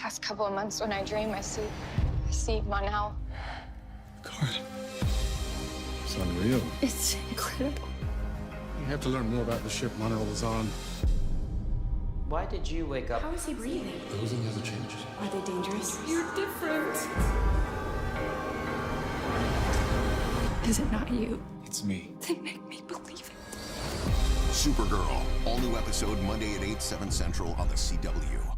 Past couple of months when I dream, I see Mon-El. God, it's unreal. It's incredible. You have to learn more about the ship Mon-El was on. Why did you wake up? How is he breathing? Those and the other changes. Are they dangerous? You're different. Is it not you? It's me. They make me believe it. Supergirl, all new episode Monday at 8, 7 Central on the CW.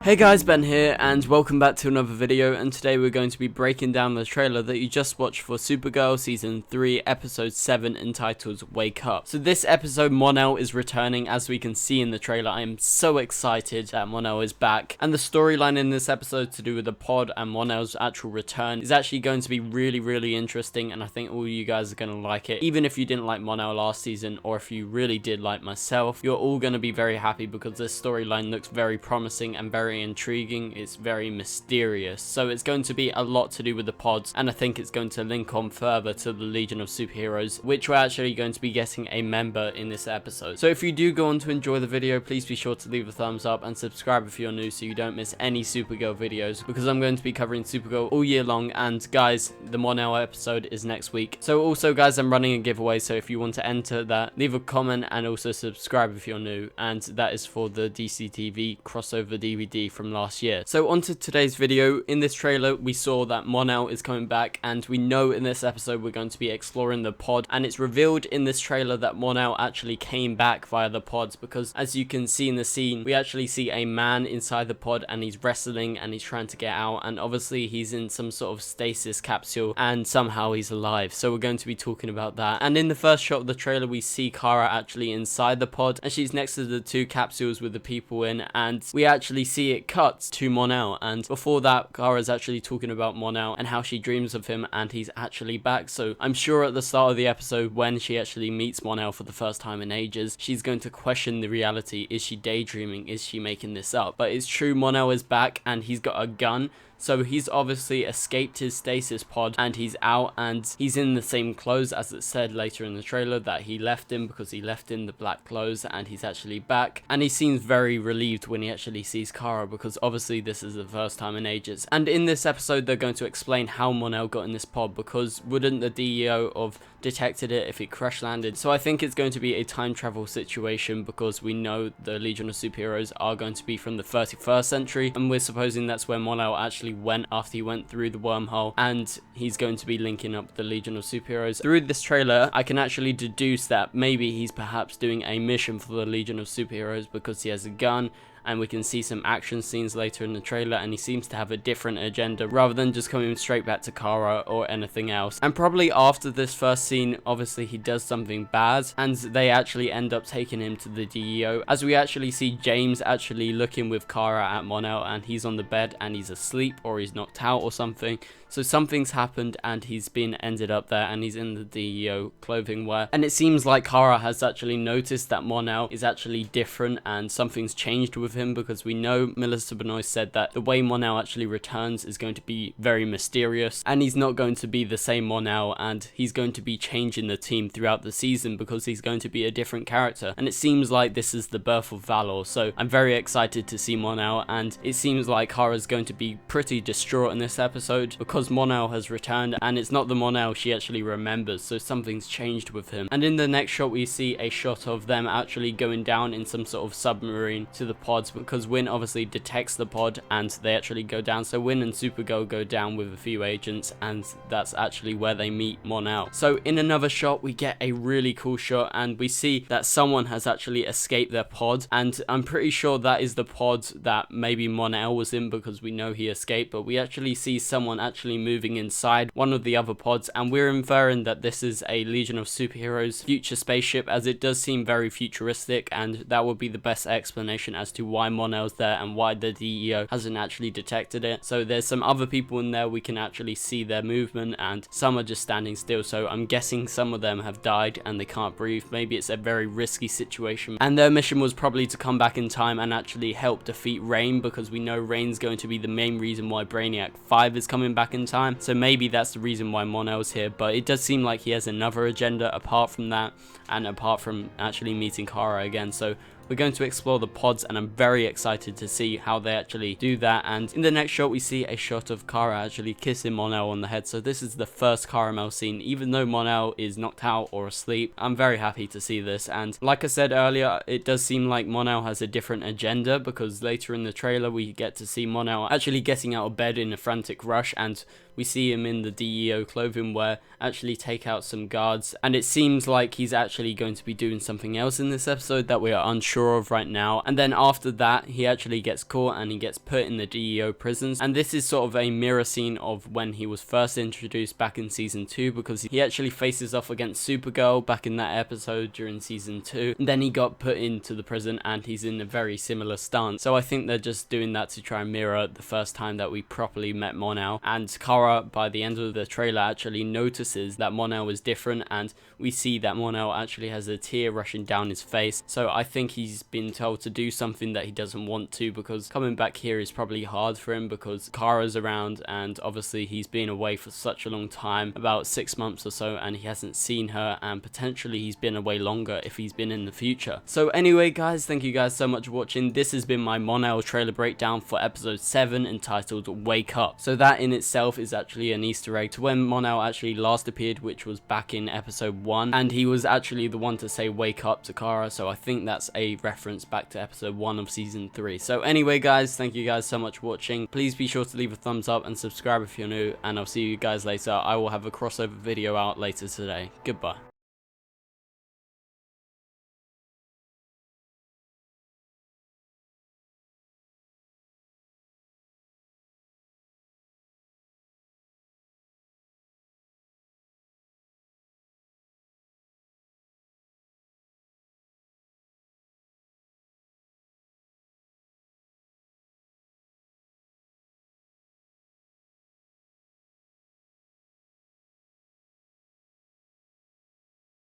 Hey guys, Ben here, and welcome back to another video, and today we're going to be breaking down the trailer that you just watched for Supergirl Season 3, Episode 7, entitled Wake Up. So this episode, Mon-El is returning, as we can see in the trailer. I am so excited that Mon-El is back, and the storyline in this episode to do with the pod and Mon-El's actual return is actually going to be really interesting, and I think all you guys are going to like it. Even if you didn't like Mon-El last season, or if you really did like myself, you're all going to be very happy because this storyline looks very promising and very intriguing. It's very mysterious, so it's going to be a lot to do with the pods, and I think it's going to link on further to the Legion of Superheroes, which we're actually going to be getting a member in this episode. So if you do go on to enjoy the video, please be sure to leave a thumbs up and subscribe if you're new so you don't miss any Supergirl videos, because I'm going to be covering Supergirl all year long. And guys, the Mon-El episode is next week. So also guys, I'm running a giveaway, so if you want to enter that, leave a comment and also subscribe if you're new, and that is for the DCTV crossover DVD from last year. So on to today's video. In this trailer we saw that Mon-El is coming back, and we know in this episode we're going to be exploring the pod, and it's revealed in this trailer that Mon-El actually came back via the pods, because as you can see in the scene, we actually see a man inside the pod and he's wrestling and he's trying to get out, and obviously he's in some sort of stasis capsule and somehow he's alive. So we're going to be talking about that. And in the first shot of the trailer we see Kara actually inside the pod, and she's next to the two capsules with the people in, and we actually see it cuts to Mon-El. And before that, Kara's actually talking about Mon-El and how she dreams of him, and he's actually back. So I'm sure at the start of the episode, when she actually meets Mon-El for the first time in ages, she's going to question the reality. Is she daydreaming? Is she making this up? But it's true, Mon-El is back and he's got a gun. So he's obviously escaped his stasis pod and he's out, and he's in the same clothes as it said later in the trailer that he left in, because he left in the black clothes, and he's actually back. And he seems very relieved when he actually sees Kara, because obviously this is the first time in ages. And in this episode they're going to explain how Mon-El got in this pod, because wouldn't the DEO have detected it if he crash landed? So I think it's going to be a time travel situation, because we know the Legion of Superheroes are going to be from the 31st century, and we're supposing that's where Mon-El actually went after he went through the wormhole, and he's going to be linking up with the Legion of Superheroes. Through this trailer I can actually deduce that maybe he's perhaps doing a mission for the Legion of Superheroes, because he has a gun, and we can see some action scenes later in the trailer, and he seems to have a different agenda rather than just coming straight back to Kara or anything else. And probably after this first scene, obviously he does something bad, and they actually end up taking him to the DEO, as we actually see James actually looking with Kara at Mon-El, and he's on the bed and he's asleep, or he's knocked out or something. So something's happened and he's been ended up there, and he's in the DEO clothing wear. And it seems like Kara has actually noticed that Mon-El is actually different and something's changed with him, because we know Melissa Benoist said that the way Mon-El actually returns is going to be very mysterious, and he's not going to be the same Mon-El, and he's going to be changing the team throughout the season because he's going to be a different character. And it seems like this is the birth of Valor, so I'm very excited to see Mon-El, and it seems like Kara's going to be pretty distraught in this episode because Mon-El has returned, and it's not the Mon-El she actually remembers, so something's changed with him. And in the next shot we see a shot of them actually going down in some sort of submarine to the pods, because Win obviously detects the pod and they actually go down. So Win and Supergirl go down with a few agents, and that's actually where they meet Mon-El. So in another shot we get a really cool shot, and we see that someone has actually escaped their pod, and I'm pretty sure that is the pod that maybe Mon-El was in, because we know he escaped. But we actually see someone actually moving inside one of the other pods, and we're inferring that this is a Legion of Superheroes future spaceship, as it does seem very futuristic, and that would be the best explanation as to why Mon-El's there and why the DEO hasn't actually detected it. So there's some other people in there, we can actually see their movement, and some are just standing still, so I'm guessing some of them have died and they can't breathe. Maybe it's a very risky situation, and their mission was probably to come back in time and actually help defeat Reign, because we know Reign's going to be the main reason why Brainiac 5 is coming back in time. So maybe that's the reason why Mon-El's here, but it does seem like he has another agenda apart from that, and apart from actually meeting Kara again. So we're going to explore the pods, and I'm very excited to see how they actually do that. And in the next shot we see a shot of Kara actually kissing Mon-El on the head, so this is the first caramel scene. Even though Mon-El is knocked out or asleep, I'm very happy to see this. And like I said earlier, it does seem like Mon-El has a different agenda, because later in the trailer we get to see Mon-El actually getting out of bed in a frantic rush, and we see him in the DEO clothing wear actually take out some guards, and it seems like he's actually going to be doing something else in this episode that we are unsure of right now. And then after that he actually gets caught and he gets put in the DEO prisons, and this is sort of a mirror scene of when he was first introduced back in season 2, because he actually faces off against Supergirl back in that episode during season 2, and then he got put into the prison and he's in a very similar stance. So I think they're just doing that to try and mirror the first time that we properly met Mon-El. And Kara, by the end of the trailer, actually notices that Mon-El is different, and we see that Mon-El actually has a tear rushing down his face. So I think he's been told to do something that he doesn't want to, because coming back here is probably hard for him because Kara's around, and obviously he's been away for such a long time, about 6 months or so, and he hasn't seen her, and potentially he's been away longer if he's been in the future. So anyway guys, thank you guys so much for watching. This has been my Mon-El trailer breakdown for episode 7 entitled Wake Up. So that in itself is actually an Easter egg to when Mon-El actually last appeared, which was back in episode 1, and he was actually the one to say wake up to Kara, so I think that's a reference back to episode 1 of season 3. So anyway guys, thank you guys so much for watching. Please be sure to leave a thumbs up and subscribe if you're new, and I'll see you guys later. I will have a crossover video out later today. Goodbye.